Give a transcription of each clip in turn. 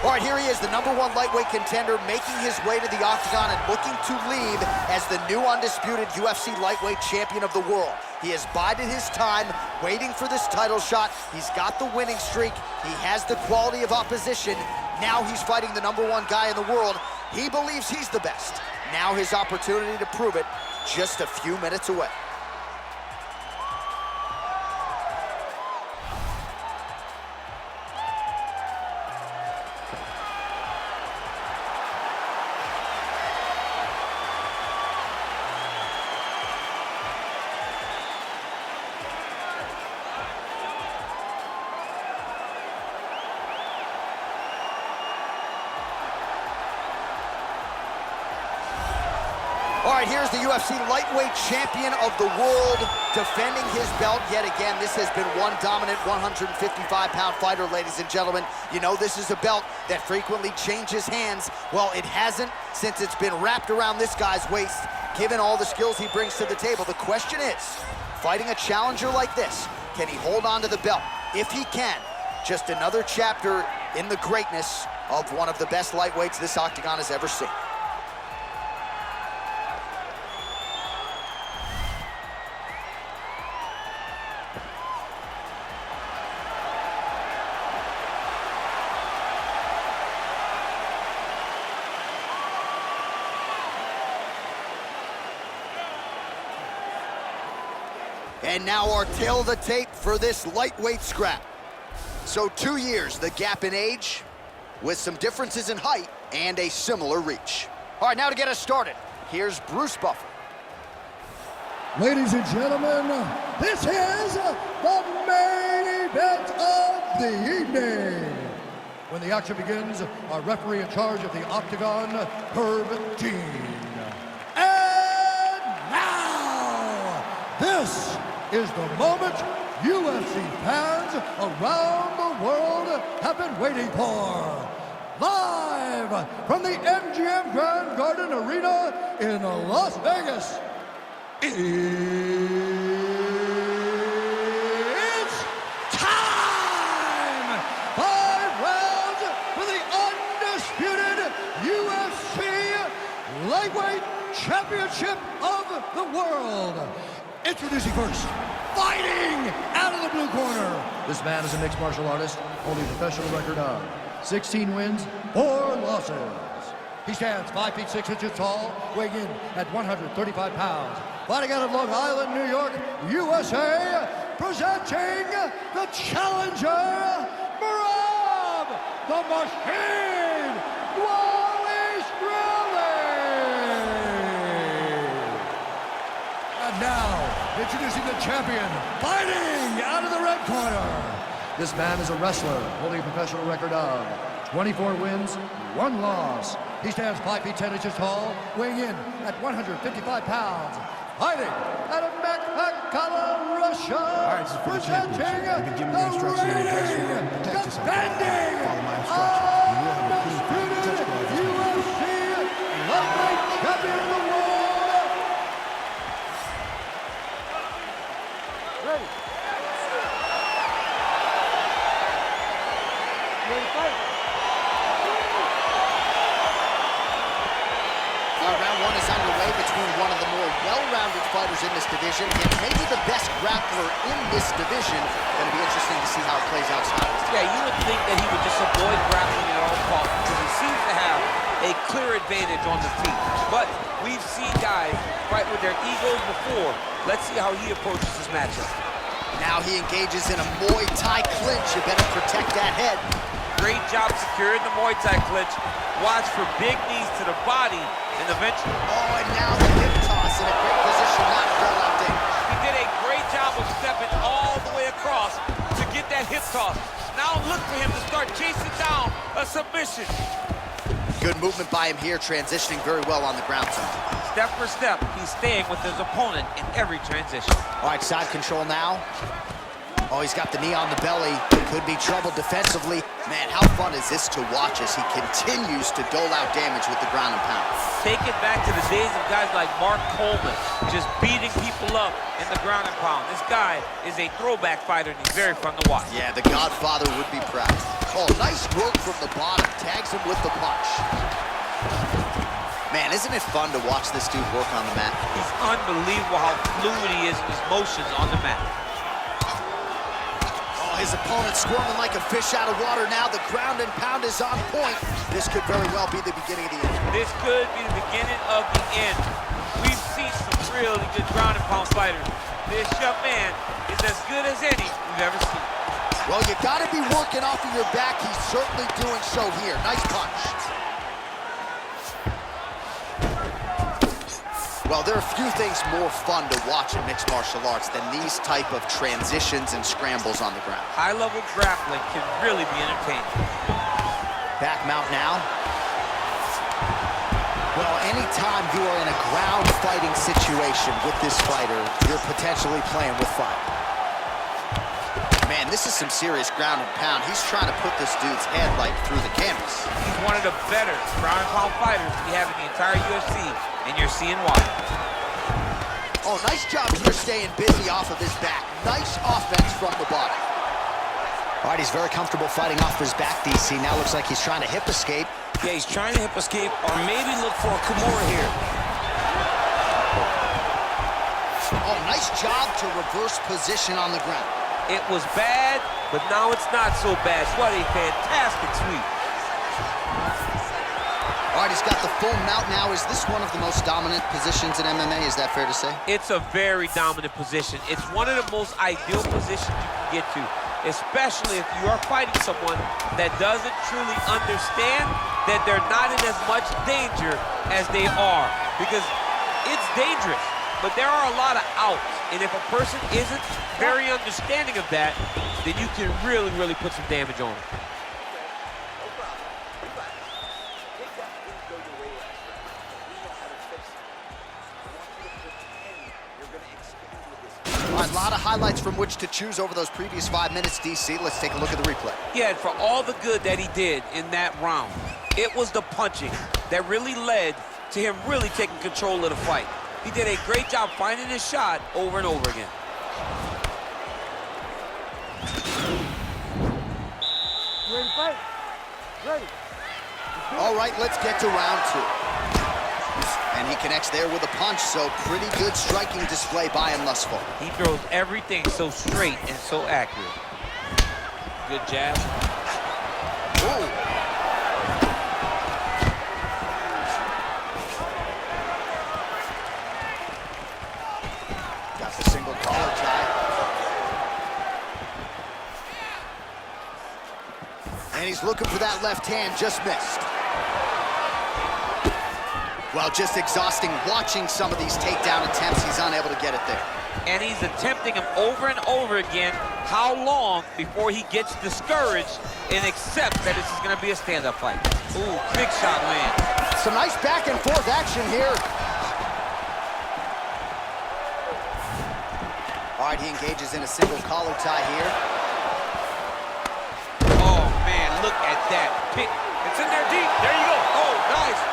All right, here he is, the #1 lightweight contender, making his way to the octagon and looking to leave as the new undisputed UFC lightweight champion of the world. He has bided his time, waiting for this title shot. He's got the winning streak. He has the quality of opposition. Now he's fighting the #1 guy in the world. He believes he's the best. Now his opportunity to prove it, just a few minutes away. All right, here's the UFC lightweight champion of the world defending his belt yet again. This has been one dominant 155-pound fighter, ladies and gentlemen. You know this is a belt that frequently changes hands. Well, it hasn't since it's been wrapped around this guy's waist, given all the skills he brings to the table. The question is, fighting a challenger like this, can he hold on to the belt? If he can, just another chapter in the greatness of one of the best lightweights this octagon has ever seen. And now our tail of the tape for this lightweight scrap. So 2 years, the gap in age, with some differences in height and a similar reach. All right, now to get us started, here's Bruce Buffer. Ladies and gentlemen, this is the main event of the evening. When the action begins, our referee in charge of the octagon, Herb Dean. And now, this is the moment UFC fans around the world have been waiting for. Live from the MGM Grand Garden Arena in Las Vegas, it's time! 5 rounds for the undisputed UFC Lightweight Championship of the World. Introducing first, fighting out of the blue corner. This man is a mixed martial artist, holding a professional record of 16 wins, 4 losses. He stands 5 feet 6 inches tall, weighing in at 135 pounds. Fighting out of Long Island, New York, USA, presenting the challenger, Merab the Machine Dvalishvili. And now, introducing the champion, fighting out of the red corner. This man is a wrestler, holding a professional record of 24 wins, 1 loss. He stands 5 feet 10 inches tall, weighing in at 155 pounds. Fighting out of Makhachev, Russia, All right, this is for the presenting championship. You've been given the the instructions in the dressing room to reigning, protect yourself. defending, Follow my instructions. You will have a clean fight. undisputed Touch gloves. UFC lightweight champion of the world. Ready. Ready to fight. Round 1 is underway between one of the more well-rounded fighters in this division and maybe the best grappler in this division. Going to be interesting to see how it plays outside. Yeah, you would think that he would just avoid grappling at all costs because he seems to have a clear advantage on the feet. But we've seen guys fight with their egos before. Let's see how he approaches this matchup. Now he engages in a Muay Thai clinch. You better protect that head. Great job securing the Muay Thai clinch. Watch for big knees to the body and eventually. Oh, and now the hip toss in a great position, not roll out damage. He did a great job of stepping all the way across to get that hip toss. Now look for him to start chasing down a submission. Good movement by him here, transitioning very well on the ground zone. Step for step, he's staying with his opponent in every transition. All right, side control now. Oh, he's got the knee on the belly. Could be trouble defensively. Man, how fun is this to watch as he continues to dole out damage with the ground and pound. Take it back to the days of guys like Mark Coleman, just beating people up in the ground and pound. This guy is a throwback fighter, and he's very fun to watch. Yeah, the Godfather would be proud. Oh, nice work from the bottom. Tags him with the punch. Man, isn't it fun to watch this dude work on the mat? He's unbelievable how fluid he is in his motions on the mat. Oh, his opponent squirming like a fish out of water now. The ground and pound is on point. This could very well be the beginning of the end. This could be the beginning of the end. We've seen some really good ground and pound fighters. This young man is as good as any we've ever seen. Well, you got to be working off of your back. He's certainly doing so here. Nice punch. Well, there are few things more fun to watch in mixed martial arts than these type of transitions and scrambles on the ground. High-level grappling can really be entertaining. Back mount now. Well, anytime you are in a ground fighting situation with this fighter, you're potentially playing with fire. Man, this is some serious ground and pound. He's trying to put this dude's head like through the canvas. He's one of the better ground and pound fighters we have in the entire UFC, and you're seeing why. Oh, nice job here staying busy off of his back. Nice offense from the bottom. All right, he's very comfortable fighting off his back, DC. Now looks like he's trying to hip escape. Yeah, he's trying to hip escape or maybe look for a Kimura here. Oh, nice job to reverse position on the ground. It was bad, but now it's not so bad. What a fantastic sweep. All right, he's got the full mount now. Is this one of the most dominant positions in MMA? Is that fair to say? It's a very dominant position. It's one of the most ideal positions you can get to, especially if you are fighting someone that doesn't truly understand that they're not in as much danger as they are. Because it's dangerous, but there are a lot of outs. And if a person isn't very understanding of that, then you can really, really put some damage on them. A lot of highlights from which to choose over those previous 5 minutes, DC. Let's take a look at the replay. Yeah, and for all the good that he did in that round, it was the punching that really led to him really taking control of the fight. He did a great job finding his shot over and over again. Ready to fight? Ready. All right, let's get to round 2. And he connects there with a punch, so pretty good striking display by him thus far. He throws everything so straight and so accurate. Good jab. Ooh. Got the single collar tie. And he's looking for that left hand, just missed. Well, just exhausting watching some of these takedown attempts. He's unable to get it there. And he's attempting them over and over again. How long before he gets discouraged and accepts that this is going to be a stand-up fight? Ooh, big shot land. Some nice back and forth action here. All right, he engages in a single collar tie here. Oh, man, look at that. It's in there deep. There you go. Oh, nice.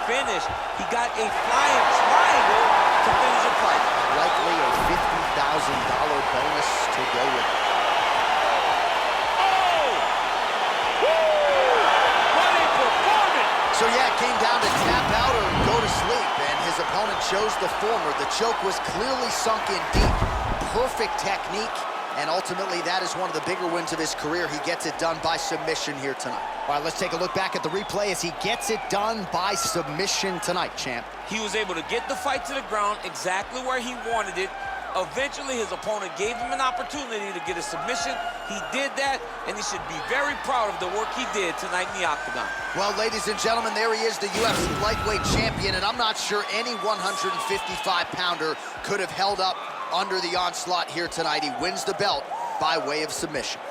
Finish. He got a flying triangle to finish the fight. Likely a $50,000 bonus to go with it. Oh! Woo! What a performance! So yeah, it came down to tap out or go to sleep, and his opponent chose the former. The choke was clearly sunk in deep. Perfect technique, and ultimately that is one of the bigger wins of his career. He gets it done by submission here tonight. All right, let's take a look back at the replay as he gets it done by submission tonight, champ. He was able to get the fight to the ground exactly where he wanted it. Eventually, his opponent gave him an opportunity to get a submission. He did that, and he should be very proud of the work he did tonight in the octagon. Well, ladies and gentlemen, there he is, the UFC lightweight champion, and I'm not sure any 155-pounder could have held up under the onslaught here tonight. He wins the belt by way of submission.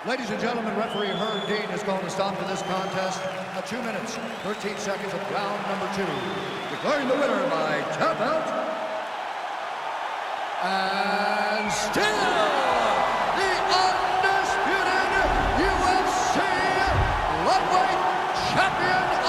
Ladies and gentlemen, referee Herb Dean has called a stop to this contest at 2 minutes, 13 seconds of round number 2. Declaring the winner by tap out and still